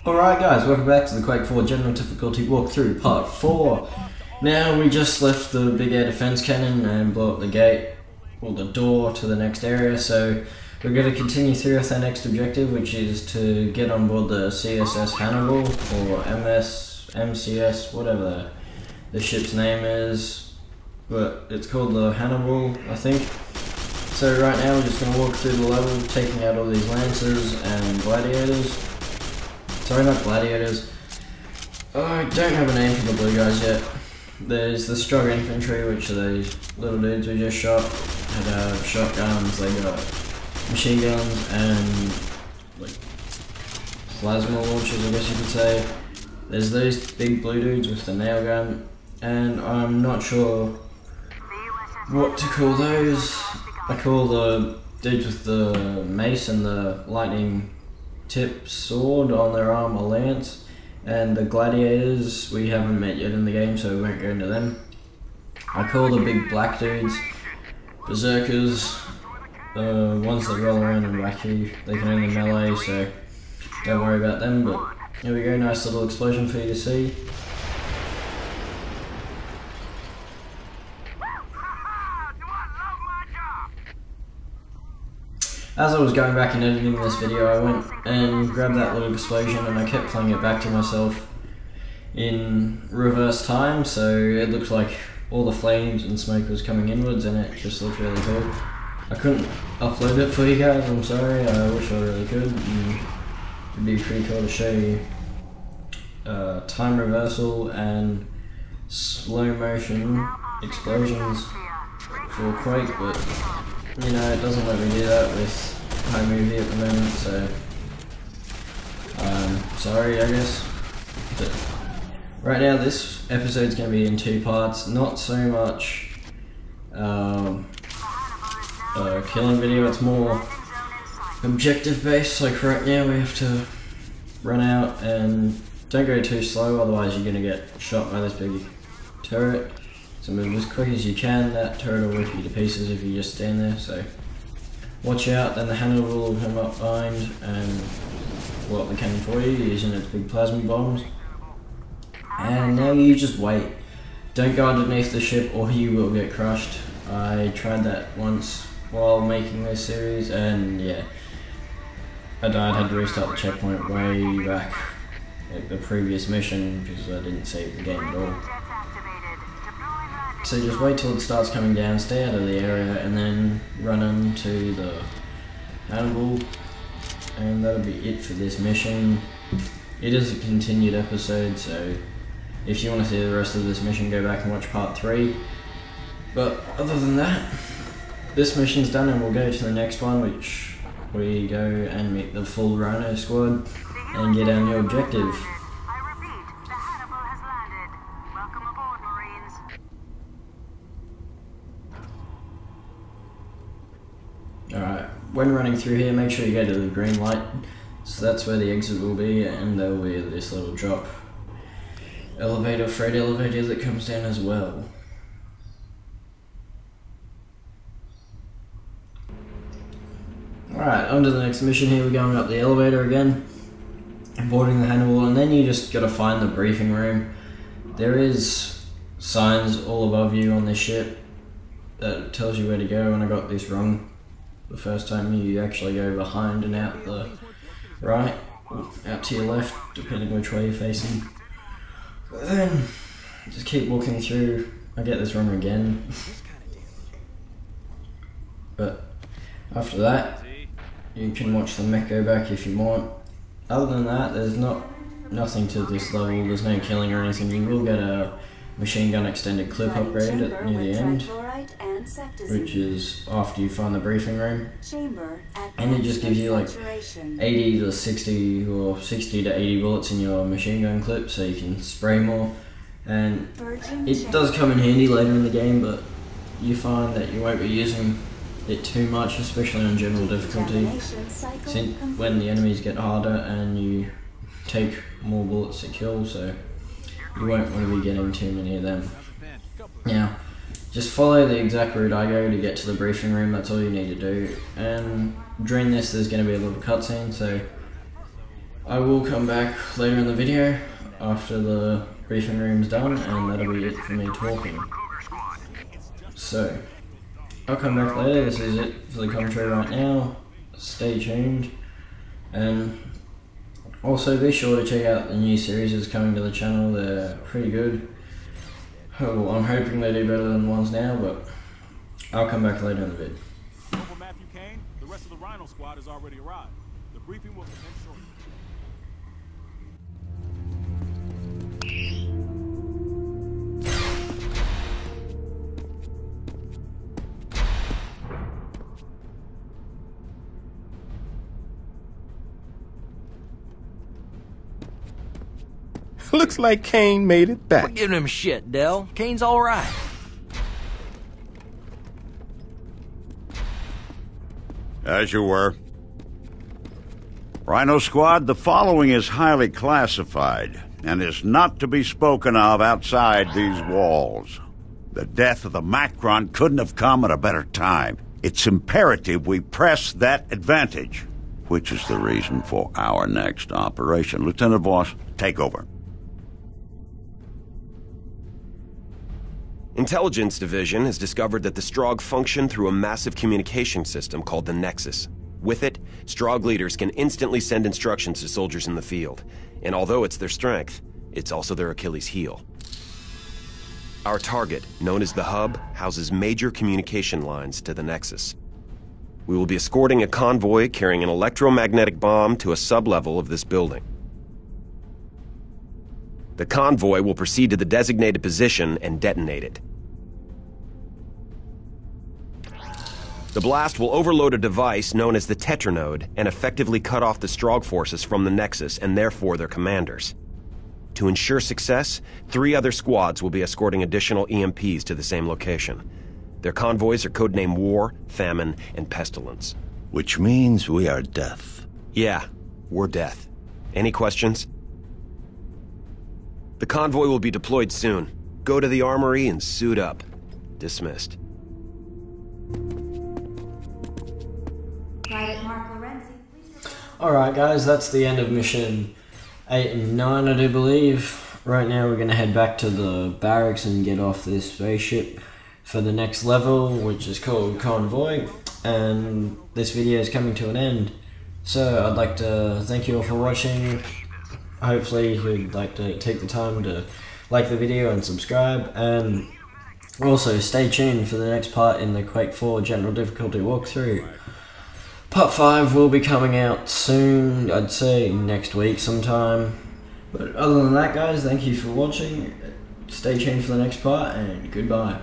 Alright guys, welcome back to the Quake 4 General Difficulty Walkthrough Part 4. Now we just left the big air defense cannon and blew up the gate, or the door to the next area, so we're going to continue through with our next objective, which is to get on board the CSS Hannibal, or MCS, whatever the ship's name is, but it's called the Hannibal, I think. So right now we're just going to walk through the level, taking out all these lancers and gladiators. Sorry, not gladiators. I don't have a name for the blue guys yet. There's the strong infantry, which are these little dudes we just shot. Had shotguns, they got machine guns and like plasma launchers, I guess you could say. There's these big blue dudes with the nail gun, and I'm not sure what to call those. I call the dudes with the mace and the lightning tip sword on their arm a lance, and the gladiators we haven't met yet in the game, so we won't go into them. I call the big black dudes berserkers, the ones that roll around and whack you. They can only melee, so don't worry about them, but here we go, nice little explosion for you to see. As I was going back and editing this video, I went and grabbed that little explosion and I kept playing it back to myself in reverse time, so it looked like all the flames and smoke was coming inwards and it just looked really cool. I couldn't upload it for you guys, I'm sorry, I wish I really could. It'd be pretty cool to show you time reversal and slow motion explosions for Quake, but you know, it doesn't let me do that with iMovie at the moment, so sorry, I guess. But right now, this episode's going to be in two parts, not so much a killing video, it's more objective based. Like right now we have to run out and don't go too slow, otherwise you're going to get shot by this big turret. So move as quick as you can. That turret will rip you to pieces if you just stand there, so watch out. Then the Hannibal will come up behind and blow up the cannon for you using its big plasma bombs. And now you just wait. Don't go underneath the ship or you will get crushed. I tried that once while making this series and yeah, I died, had to restart the checkpoint way back at the previous mission because I didn't save the game at all. So just wait till it starts coming down, stay out of the area, and then run into the Hannibal, and that'll be it for this mission. It is a continued episode, so if you want to see the rest of this mission, go back and watch part 3. But other than that, this mission's done and we'll go to the next one, which we go and meet the full Rhino squad and get our new objective. Alright, when running through here, make sure you go to the green light. So that's where the exit will be, and there will be this little drop elevator, freight elevator that comes down as well. Alright, on to the next mission here. We're going up the elevator again, boarding the Hannibal, and then you just gotta find the briefing room. There is signs all above you on this ship that tells you where to go, and I got this wrong the first time. You actually go behind and out the right, or out to your left, depending which way you're facing. But then, just keep walking through. I get this wrong again. But after that, you can watch the mech go back if you want. Other than that, there's nothing to this level. There's no killing or anything. You will get a machine gun extended clip upgrade near the end, which is after you find the briefing room, and it just gives you like 80 to 60 or 60 to 80 bullets in your machine gun clip, so you can spray more. And it does come in handy later in the game, but you find that you won't be using it too much, especially on general difficulty, since when the enemies get harder and you take more bullets to kill, so you won't want to be getting too many of them. Now, just follow the exact route I go to get to the briefing room, that's all you need to do. And during this there's going to be a little cutscene, so I will come back later in the video after the briefing room's done, and that'll be it for me talking. So, I'll come back later. This is it for the commentary right now. Stay tuned, and also be sure to check out the new series that's coming to the channel. They're pretty good. Oh, I'm hoping they do better than the ones now, but I'll come back later in the vid. Corporal Matthew Kane, the rest of the Rhino squad has already arrived. The briefing will commence shortly. Looks like Kane made it back. Quit giving him shit, Dell. Kane's all right. As you were. Rhino Squad, the following is highly classified and is not to be spoken of outside these walls. The death of the Macron couldn't have come at a better time. It's imperative we press that advantage, which is the reason for our next operation. Lieutenant Voss, take over. Intelligence Division has discovered that the Strogg function through a massive communication system called the Nexus. With it, Strogg leaders can instantly send instructions to soldiers in the field. And although it's their strength, it's also their Achilles heel. Our target, known as the Hub, houses major communication lines to the Nexus. We will be escorting a convoy carrying an electromagnetic bomb to a sub-level of this building. The convoy will proceed to the designated position and detonate it. The blast will overload a device known as the Tetranode and effectively cut off the Strogg forces from the Nexus and therefore their commanders. To ensure success, 3 other squads will be escorting additional EMPs to the same location. Their convoys are codenamed War, Famine, and Pestilence. Which means we are death. Yeah, we're death. Any questions? The convoy will be deployed soon. Go to the armory and suit up. Dismissed. Alright guys, that's the end of mission 8 and 9 I do believe. Right now we're going to head back to the barracks and get off this spaceship for the next level, which is called Convoy, and this video is coming to an end. So I'd like to thank you all for watching. Hopefully you'd like to take the time to like the video and subscribe, and also stay tuned for the next part in the Quake 4 general difficulty walkthrough. Part 5 will be coming out soon, I'd say next week sometime. But other than that guys, thank you for watching, stay tuned for the next part, and goodbye.